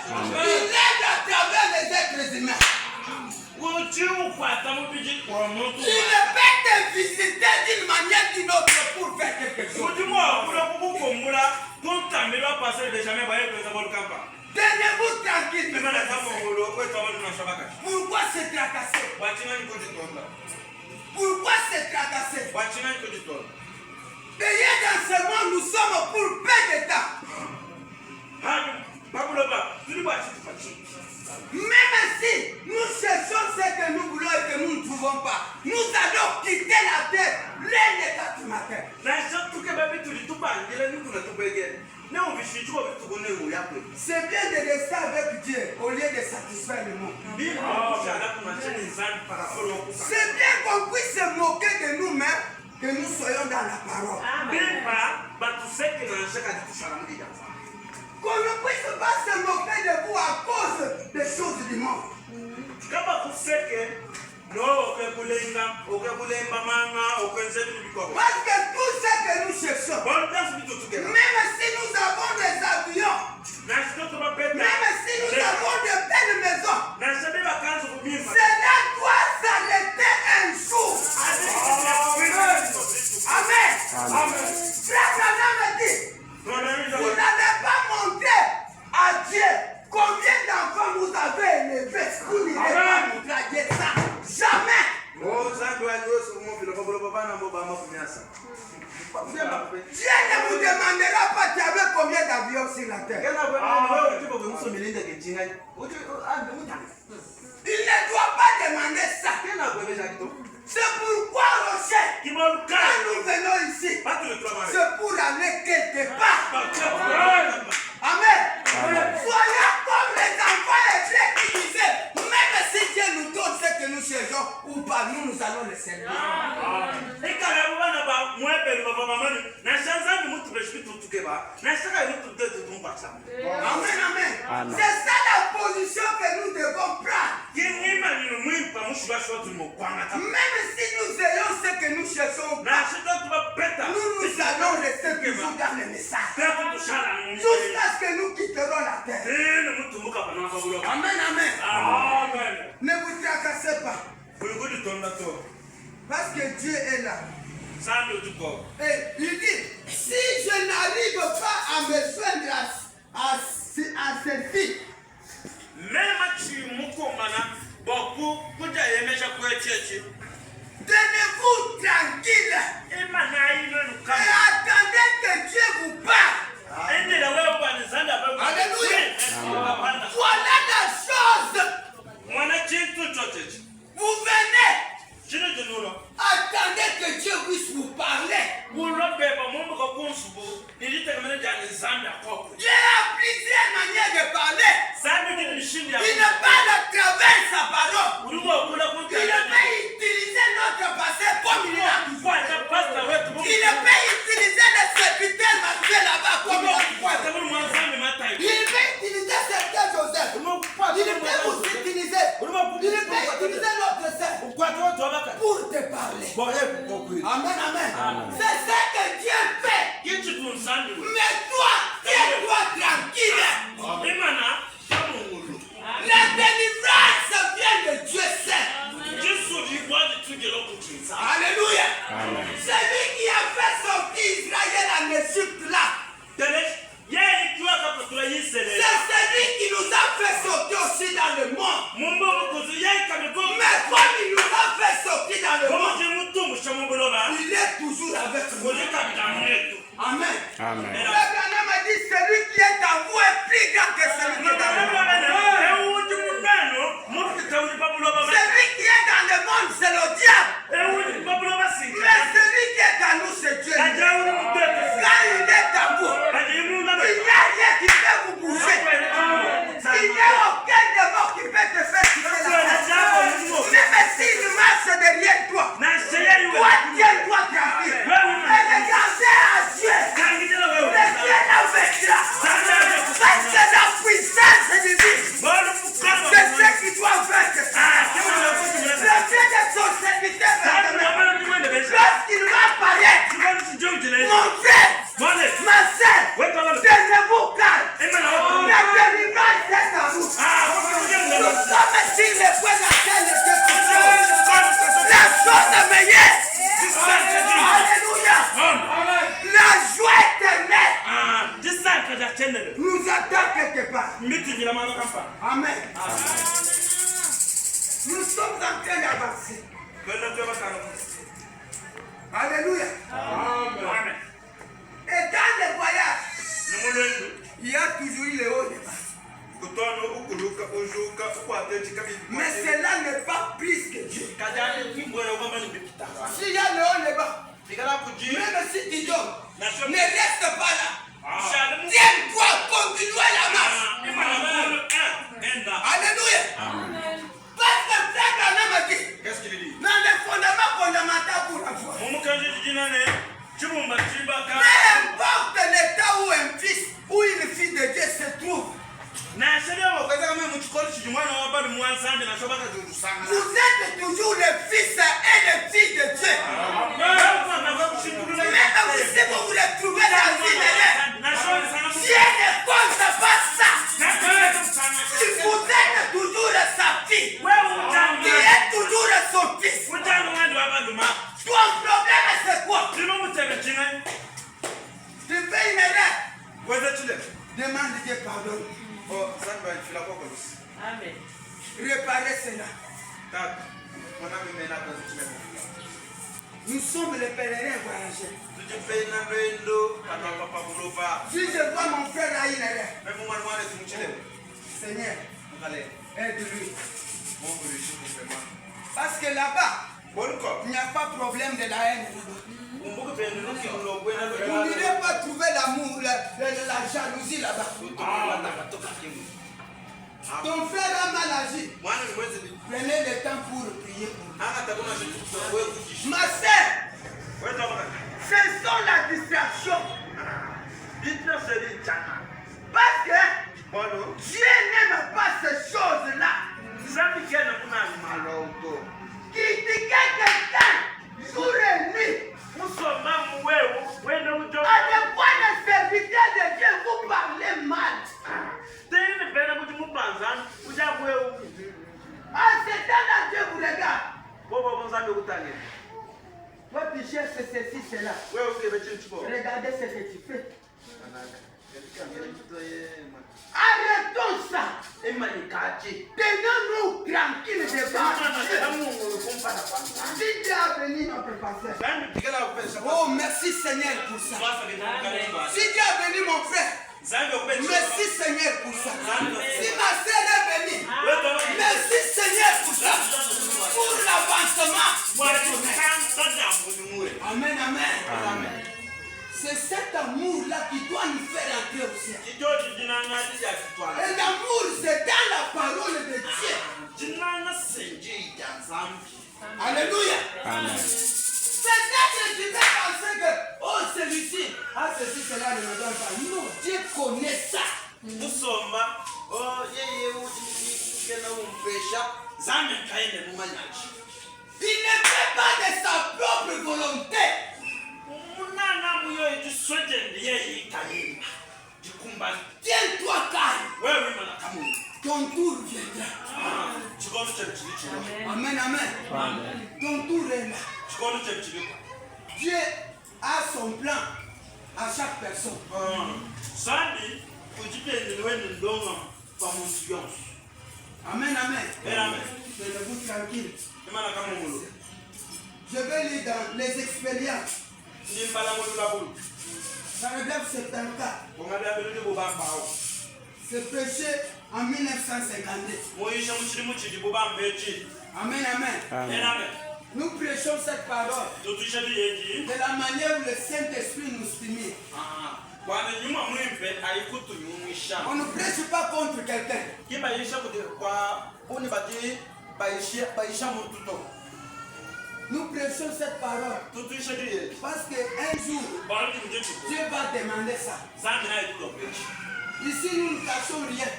Il aide à travers les êtres humains. Il ne peut te visiter d'une manière ou d'une autre pour faire quelque chose. Tenez-vous tranquille. Pourquoi se tracasser? Pourquoi se tracasser? Payez dans ce monde, nous sommes pour peu de temps. Même si nous cherchons ce que nous voulons et que nous ne trouvons pas, nous allons quitter la terre les 4 matins. C'est bien de rester avec Dieu au lieu de satisfaire le monde. C'est bien qu'on puisse se moquer de nous-mêmes, que nous soyons dans la parole. Qu'on ne puisse pas se moquer de vous à cause des choses du monde. Parce que tout ce que nous cherchons, même si nous avons des avions, même si nous avons de belles maisons, cela doit s'arrêter un jour. Amen. Frère Branham me dit, vous n'allez pas montrer à Dieu combien d'enfants vous avez élevés. Vous n'irez pas montrer à Dieu ça. Jamais. Dieu ne vous demandera pas tu avais combien d'avions sur la terre. Il ne doit pas demander ça. C'est pourquoi Rocher, quand nous venons ici, c'est pour aller quelque part. Amen. Soyons comme les enfants hébreux qui disaient, même si Dieu nous donne ce que nous cherchons ou pas, nous allons le servir. Amen, amen. C'est ça la position que nous devons prendre. Même si nous ayons ce que nous cherchons, nous allons rester toujours dans le message. Jusqu'à ce que nous quitterons la terre. Amen, amen. Ne vous tracassez pas. Parce que Dieu est là. Et il dit, si je n'arrive pas à me joindre à celle-ci, tenez-vous tranquille et attendez que Dieu vous parle. Alléluia. Voilà la chose. Vous venez. Attendez que Dieu puisse vous parler. Dieu a plusieurs manières de parler. Il ne parle à travers sa parole. Il peut utiliser notre passé comme il a pouvoir. Il peut utiliser les serviteurs marchés là-bas comme il a pouvoir. Il peut utiliser certains Joseph. Il peut vous utiliser. Il peut utiliser notre sœur pour te parler. Amen, amen. C'est ça que Dieu fait. Mais toi, tiens-toi tranquille. La délivrance vient de Dieu seul. Alléluia. C'est lui qui a fait sortir Israël en Égypte là. C'est celui qui nous a fait sortir aussi dans le monde. Mais comme il nous a fait sortir dans le monde, il est toujours avec nous. Amen. Amen. Le Branham a dit, celui qui est en vous est plus grand que celui qui est dans le monde. Celui qui est dans le monde, c'est le diable. Mais celui qui est en nous, c'est Dieu. Quand il est en vous, il n'y a rien qui peut vous bouger. Il n'y a aucun démon qui peut te faire quitter la terre. Même s'il marche derrière toi, tiens-toi tranquille. Et regardez à Dieu. Même si tu dors, ne reste pas là. Tiens-toi, continue la marche. Alléluia. Parce que frère Branham a dit, qu'est-ce qu'il dit? dans les fondements fondamentaux pour la foi. Peu importe l'état où un fils ou une fille de Dieu se trouve, vous êtes toujours le fils et le fille de Dieu. Même si vous vous retrouvez dans une erreur, Dieu ne compte pas ça. Si vous êtes toujours sa fille, tu es toujours son fils. Ton problème c'est quoi? Tu fais une erreur. Demande Dieu pardon. Amen. Réparez cela. Nous sommes les pèlerins voyageurs. Si je vois mon frère à une erreur, Seigneur, aide-lui. Parce que là-bas, il n'y a pas de problème de la haine. Vous n'irez pas trouver l'amour, la jalousie là-bas. Ton frère a mal agi. Prenez le temps pour prier pour lui. Ma soeur, cessons la distraction. Parce que Dieu n'aime pas ces choses-là. Critiquer quelqu'un jour et nuit. À des fois, les serviteurs de Dieu vous parlez mal. Ah, c'est temps-là, Dieu vous regarde. Toi, tu cherches ceci, cela. Regardez ce que tu fais. Arrêtons ça. Tenons-nous tranquilles devant Dieu. Si Dieu a béni notre pasteur. Oh, merci Seigneur pour ça. Si Dieu a béni mon frère, merci Seigneur pour ça. Si ma soeur est bénie, merci Seigneur pour ça. Pour l'avancement. Amen, amen. C'est cet amour-là qui doit nous faire entrer au ciel. Et l'amour, c'est dans la parole de Dieu. Alléluia. Amen. Peut-être tu peux penser que, oh, celui-ci, ah, ceci, cela ne me donne pas. Non, Dieu connaît ça. Il ne fait pas de sa propre volonté. Tiens-toi calme. Ton tour viendra. Amen, amen. Ton tour est là. Dieu a son plan à chaque personne. Amen, amen. Tenez-vous tranquille. Je vais lire dans les expériences. Paragraphe 74. C'est prêché en 1952. Amen, amen. Nous prêchons cette parole de la manière où le Saint-Esprit nous stimule. On ne prêche pas contre quelqu'un. Nous prêchons cette parole parce qu'un jour, Dieu va demander ça. Ici, nous ne cachons rien.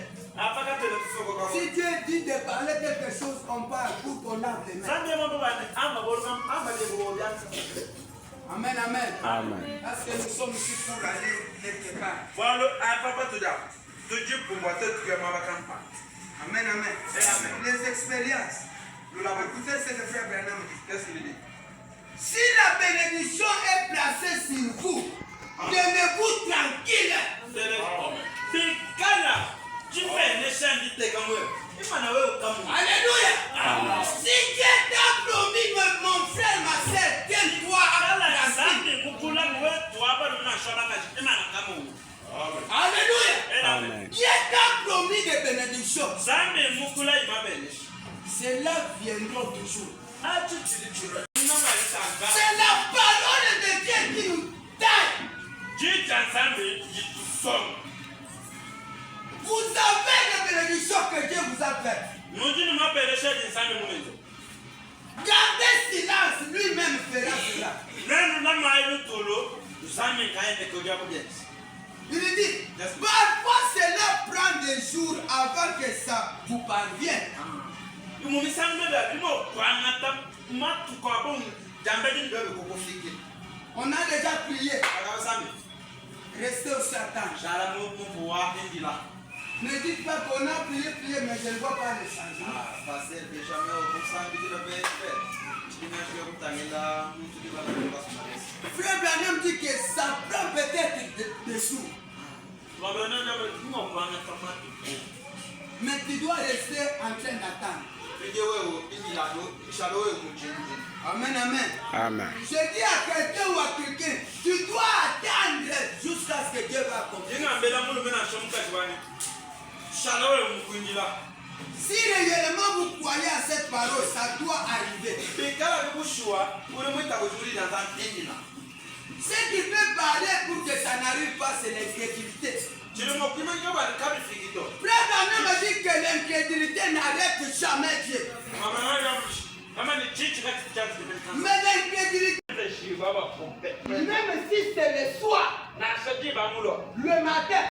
Si Dieu dit de parler quelque chose, on parle pour qu'on a des mains. Amen, amen. Parce que nous sommes ici pour aller quelque part. Amen, amen. Les expériences. Écoutez ce que frère Branham dit. Qu'est-ce qu'il dit? Si la bénédiction est placée sur vous, tenez-vous tranquille. Alléluia. Si Dieu t'a promis, mon frère, ma soeur, tiens-toi tranquille. Alléluia. Dieu t'a promis des bénédictions. Cela viendra toujours. C'est la parole de Dieu Il dit, parfois cela prend des jours avant que ça vous parvienne. On a déjà prié. Restez au Satan. Ne dites pas qu'on a prié, mais je ne vois pas le changement. Frère Branham dit que ça prend peut-être des jours. Mais tu dois rester en train d'attendre. Amen, amen. Amen. Je dis à quelqu'un ou à quelqu'un, tu dois attendre jusqu'à ce que Dieu va accomplir. Si réellement vous croyez à cette parole, ça doit arriver. Ce qui peut parler pour que ça n'arrive pas, c'est l'incrédulité. Frère Branham a dit que l'incrédulité n'arrête jamais Dieu. Mais l'incrédulité, même si c'est le soir, le matin,